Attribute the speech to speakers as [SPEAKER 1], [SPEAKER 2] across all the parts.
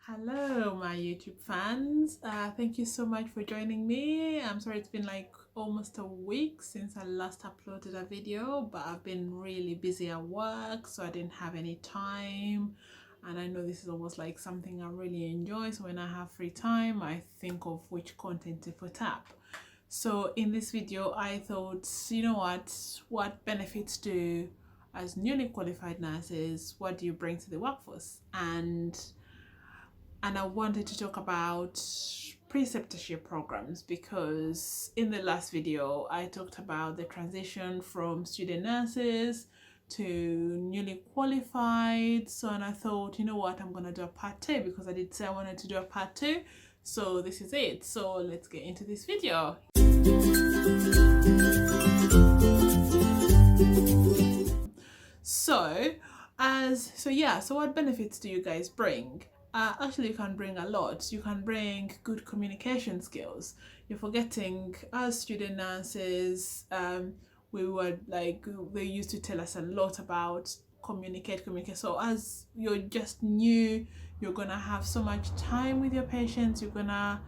[SPEAKER 1] Hello, my YouTube fans. Thank you so much for joining me. I'm sorry it's been like almost a week since I last uploaded a video, but I've been really busy at work, so I didn't have any time. And I know this is almost like something I really enjoy, so when I have free time, I think of which content to put up. So in this video, I thought, what benefits do as newly qualified nurses, what do you bring to the workforce? And I wanted to talk about preceptorship programs because in the last video I talked about the transition from student nurses to newly qualified. So and I thought, I'm gonna do a part 2 because I did say I wanted to do a part 2. So this is it. So let's get into this video. So what benefits do you guys bring? Actually, you can bring a lot. You can bring good communication skills. You're forgetting, as student nurses, we were like, they used to tell us a lot about communicate. So as you're just new, you're gonna have so much time with your patients. You're gonna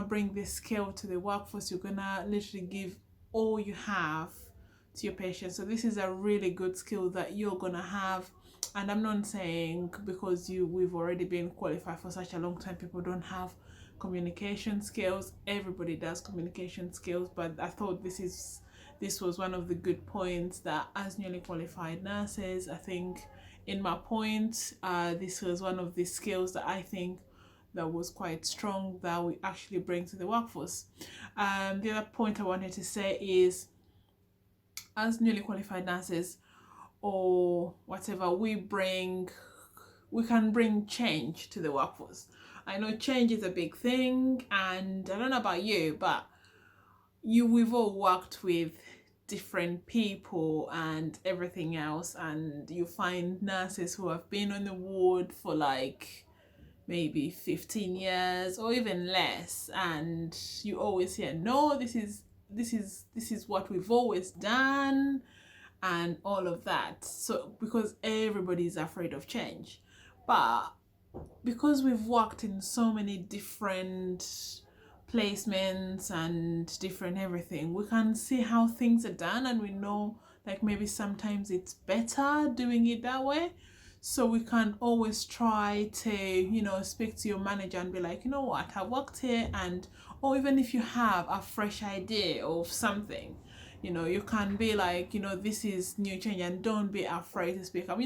[SPEAKER 1] bring this skill to the workforce. You're gonna literally give all you have to your patients. So this is a really good skill that you're gonna have. And I'm not saying because we've already been qualified for such a long time, people don't have communication skills. Everybody does communication skills, but I thought this was one of the good points that as newly qualified nurses, I think in my point, this was one of the skills that I think that was quite strong that we actually bring to the workforce. The other point I wanted to say is, as newly qualified nurses or whatever, we can bring change to the workforce. I know change is a big thing, and I don't know about you, but we've all worked with different people and everything else, and you find nurses who have been on the ward for like maybe 15 years or even less, and you always hear, no, this is what we've always done and all of that. So because everybody is afraid of change, but because we've worked in so many different placements and different everything, we can see how things are done, and we know like maybe sometimes it's better doing it that way. So we can always try to speak to your manager and be like, you know what, I worked here, and or even if you have a fresh idea of something, you can be like, this is new change, and don't be afraid to speak up.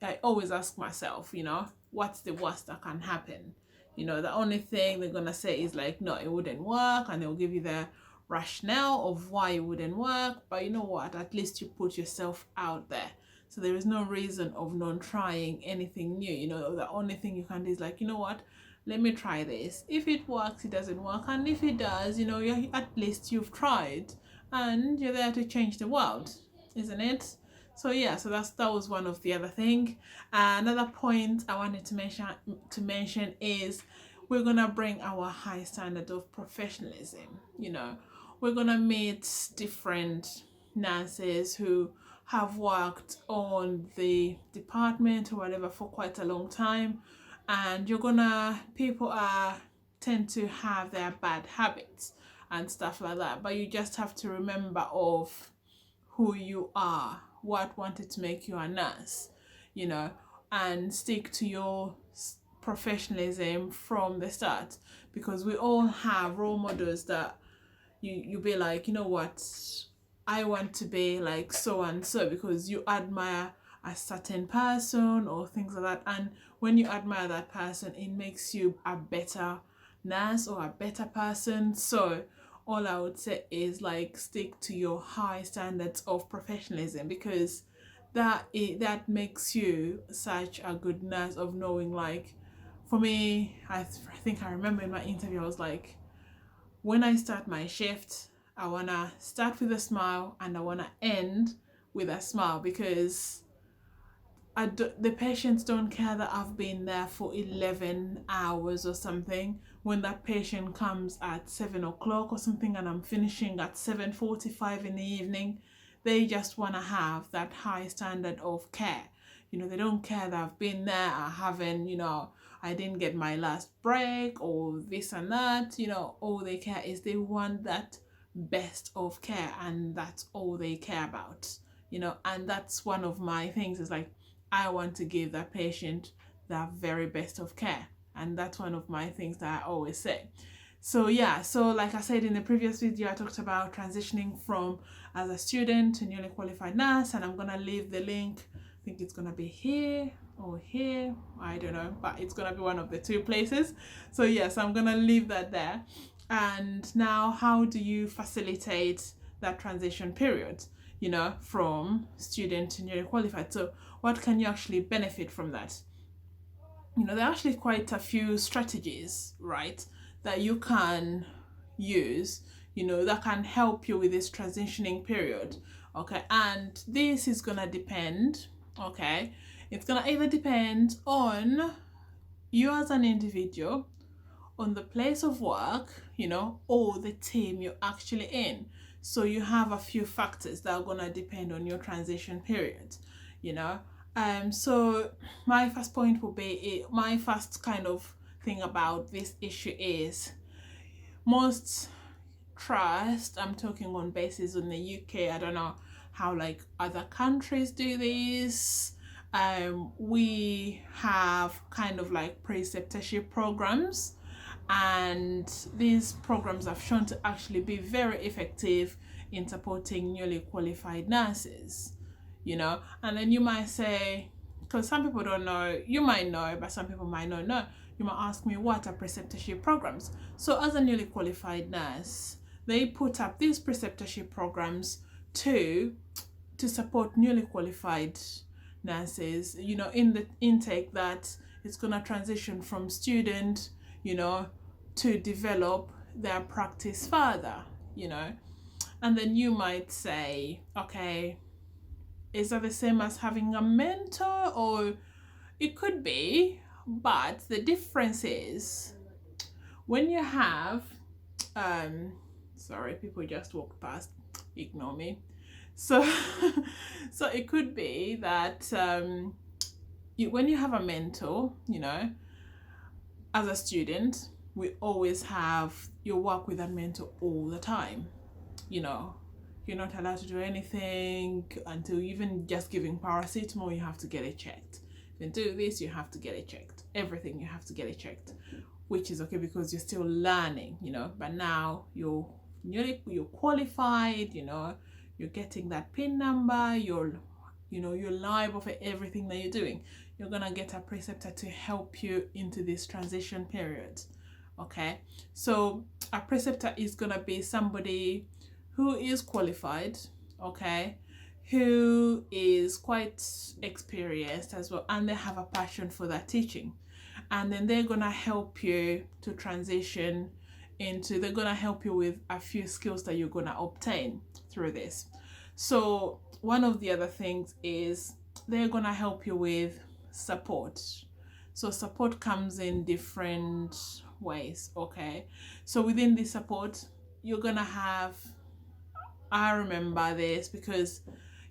[SPEAKER 1] I always ask myself, what's the worst that can happen? The only thing they're gonna say is like, no, it wouldn't work, and they'll give you the rationale of why it wouldn't work. But you know what, at least you put yourself out there. So there is no reason of not trying anything new. The only thing you can do is like, you know what, let me try this. If it works, it doesn't work, and if it does, at least you've tried, and you're there to change the world, isn't it? So yeah, so that was one of the other thing. Another point I wanted to mention is we're gonna bring our high standard of professionalism. We're gonna meet different nurses who have worked on the department or whatever for quite a long time, and people tend to have their bad habits and stuff like that, but you just have to remember of who you are, what wanted to make you a nurse, and stick to your professionalism from the start, because we all have role models that you be like, you know what, I want to be like so and so, because you admire a certain person or things like that. And when you admire that person, it makes you a better nurse or a better person. So all I would say is like, stick to your high standards of professionalism, because that makes you such a good nurse, of knowing, like, for me, I think I remember in my interview I was like, when I start my shift, I wanna start with a smile and I wanna end with a smile, because the patients don't care that I've been there for 11 hours or something. When that patient comes at 7 o'clock or something and I'm finishing at 7:45 in the evening, they just want to have that high standard of care. They don't care that I've been there, I haven't, I didn't get my last break or this and that. All they care is they want that best of care, and that's all they care about. And that's one of my things, is like, I want to give that patient the very best of care, and that's one of my things that I always say. So yeah, so like I said in the previous video, I talked about transitioning from as a student to newly qualified nurse, and I'm gonna leave the link. I think it's gonna be here or here, I don't know, but it's gonna be one of the two places. So yes, I'm gonna leave that there. And now, how do you facilitate that transition period, from student to newly qualified? So what can you actually benefit from that? There are actually quite a few strategies, right, that you can use, that can help you with this transitioning period. Okay, and this is gonna depend, okay, it's gonna either depend on you as an individual, on the place of work, or the team you're actually in. So you have a few factors that are gonna depend on your transition period, so my first point will be, my first kind of thing about this issue is, most trust, I'm talking on basis in the UK, I don't know how like other countries do this. We have kind of like preceptorship programs, and these programs have shown to actually be very effective in supporting newly qualified nurses, and then you might say, because some people don't know, you might know, but some people might not know, you might ask me, what are preceptorship programs? So as a newly qualified nurse, they put up these preceptorship programs to support newly qualified nurses, in the intake that it's going to transition from student, to develop their practice further, and then you might say, okay, is that the same as having a mentor? Or it could be, but the difference is, when you have, sorry, people just walked past, ignore me. So so it could be that when you have a mentor, as a student, we always have, you work with a mentor all the time. You're not allowed to do anything until, even just giving paracetamol, you have to get it checked. Then do this, you have to get it checked. Everything, you have to get it checked, which is okay because you're still learning, but now you're qualified, you're getting that PIN number, you're liable for everything that you're doing. You're gonna get a preceptor to help you into this transition period. Okay, so a preceptor is gonna be somebody who is qualified, okay, who is quite experienced as well, and they have a passion for that teaching, and then they're gonna help you to transition into, they're gonna help you with a few skills that you're gonna obtain through this. So one of the other things is, they're gonna help you with support. So support comes in different ways, okay? So within this support, you're gonna have, I remember this because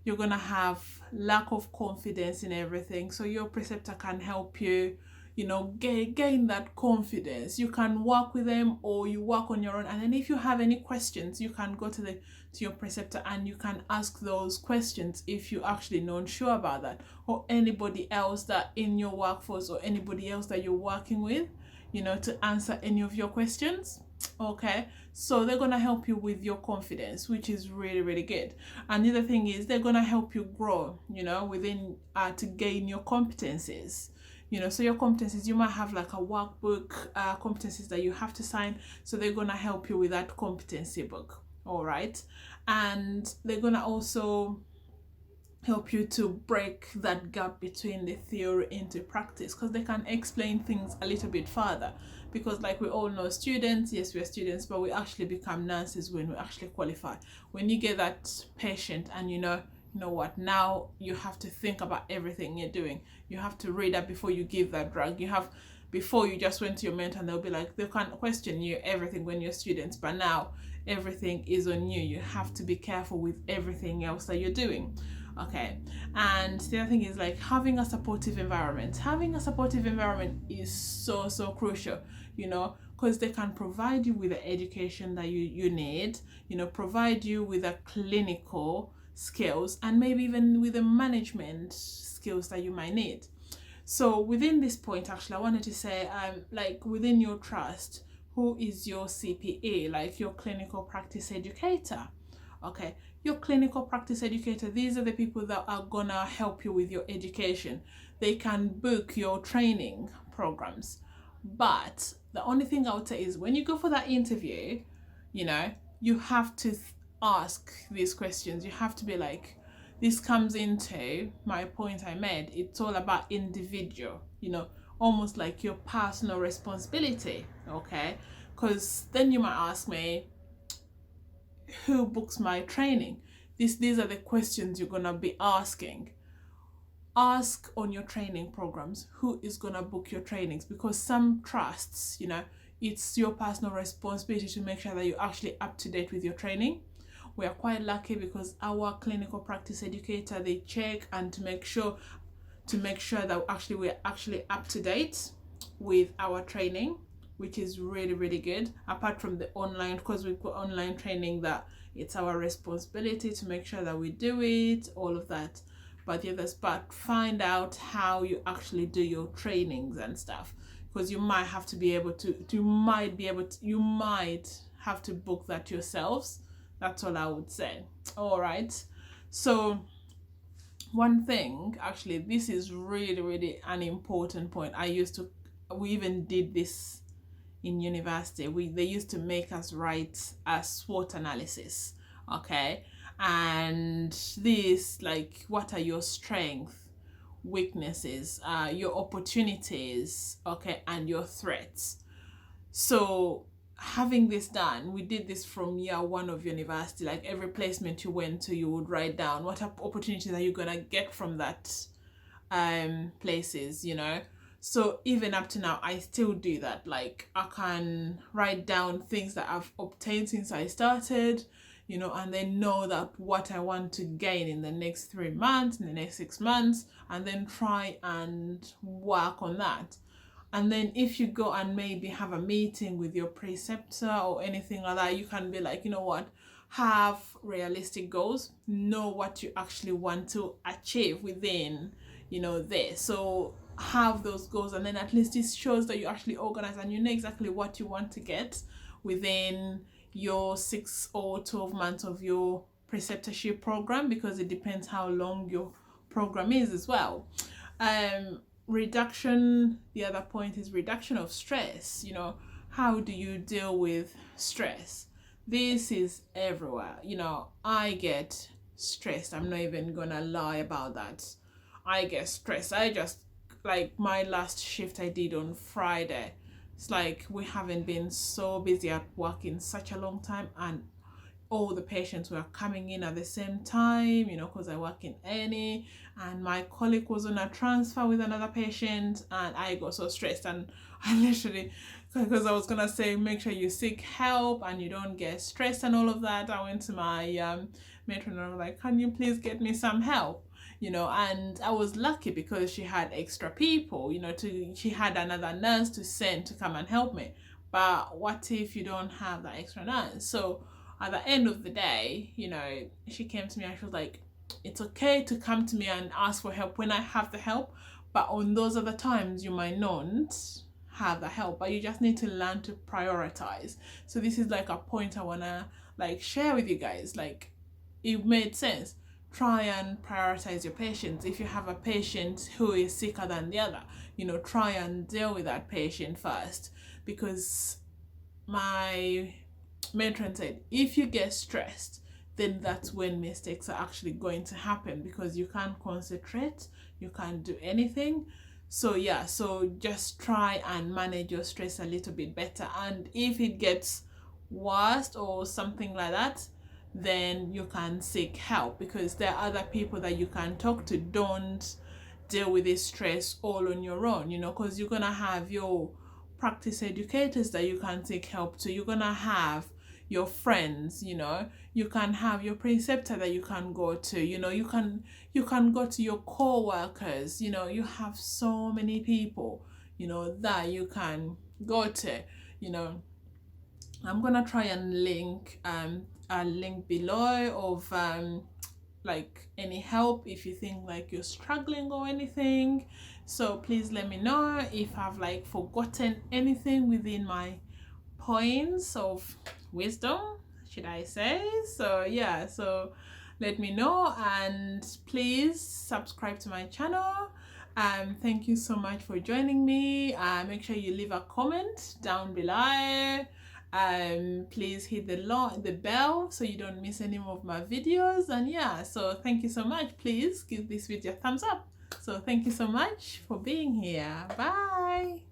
[SPEAKER 1] you're gonna have lack of confidence in everything. So your preceptor can help you, gain that confidence. You can work with them, or you work on your own. And then if you have any questions, you can go to your preceptor and you can ask those questions if you're actually not sure about that, or anybody else that in your workforce, or anybody else that you're working with, to answer any of your questions. Okay, so they're gonna help you with your confidence, which is really, really good. And the other thing is, they're gonna help you grow, within to gain your competencies. So your competencies, you might have like a workbook, competencies that you have to sign. So they're gonna help you with that competency book. All right, and they're gonna also help you to break that gap between the theory into practice, because they can explain things a little bit further. Because like we all know, students, yes, we're students, but we actually become nurses when we actually qualify. When you get that patient and you know what, now you have to think about everything you're doing. You have to read that before you give that drug. Before you just went to your mentor and they'll be like, they can't question you everything when you're students, but now everything is on you. You have to be careful with everything else that you're doing. Okay. And the other thing is like having a supportive environment. Having a supportive environment is so crucial, because they can provide you with the education that you need, provide you with a clinical skills, and maybe even with the management skills that you might need. So within this point, actually, I wanted to say, like within your trust, who is your CPE, like your clinical practice educator? Okay, your clinical practice educator, these are the people that are gonna help you with your education. They can book your training programs. But the only thing I would say is when you go for that interview, you have to ask these questions. You have to be like, this comes into my point I made. It's all about individual, almost like your personal responsibility, okay? Because then you might ask me, who books my training? These are the questions you're gonna be asking. Ask on your training programs, who is gonna book your trainings? Because some trusts, it's your personal responsibility to make sure that you're actually up to date with your training. We are quite lucky because our clinical practice educator, they check and to make sure that we're actually up to date with our training, which is really good. Apart from the online, because we've got online training that it's our responsibility to make sure that we do it, all of that. But the others, but find out how you actually do your trainings and stuff, because you might have to be able to, you might have to book that yourselves. That's all I would say. All right. So one thing, actually, this is really an important point. We even did this in university. They used to make us write a SWOT analysis. Okay. And this, like, what are your strengths, weaknesses, your opportunities, okay, and your threats. So having this done, we did this from year one of university. Like every placement you went to, you would write down what opportunities are you gonna get from that places, So even up to now, I still do that. Like I can write down things that I've obtained since I started, and then know that what I want to gain in the next 3 months, in the next 6 months, and then try and work on that. And then if you go and maybe have a meeting with your preceptor or anything like that, you can be like, have realistic goals, know what you actually want to achieve within, this. So have those goals, and then at least this shows that you actually organize and you know exactly what you want to get within your 6 or 12 months of your preceptorship program, because it depends how long your program is as well. The other point is reduction of stress. How do you deal with stress? This is everywhere. I get stressed. I'm not even gonna lie about that. I get stressed. I just, like, my last shift I did on Friday, it's like we haven't been so busy at work in such a long time, and all the patients were coming in at the same time, because I work in any, and my colleague was on a transfer with another patient, and I got so stressed, and I literally, because I was gonna say make sure you seek help and you don't get stressed and all of that, I went to my matron and I was like, can you please get me some help? And I was lucky because she had extra people, she had another nurse to send to come and help me. But what if you don't have that extra nurse? So at the end of the day, she came to me and she was like, it's okay to come to me and ask for help when I have the help, but on those other times you might not have the help, but you just need to learn to prioritize. So this is like a point I wanna share with you guys. Like, it made sense. Try and prioritize your patients. If you have a patient who is sicker than the other, try and deal with that patient first, because my matron said if you get stressed, then that's when mistakes are actually going to happen, because you can't concentrate, you can't do anything. So just try and manage your stress a little bit better, and if it gets worse or something like that, then you can seek help, because there are other people that you can talk to. Don't deal with this stress all on your own, because you're gonna have your practice educators that you can take help to. You're gonna have your friends, you know. You can have your preceptor that you can go to, you know. You can go to your co-workers, you know. You have so many people, you know, that you can go to, you know. I'm gonna try and link a link below of like any help if you think like you're struggling or anything. So please let me know if I've like forgotten anything within my points of wisdom, should I say. So yeah, so let me know, and please subscribe to my channel. Thank you so much for joining me. Make sure you leave a comment down below. Please hit the bell so you don't miss any more of my videos. And yeah, so thank you so much. Please give this video a thumbs up. So thank you so much for being here. Bye.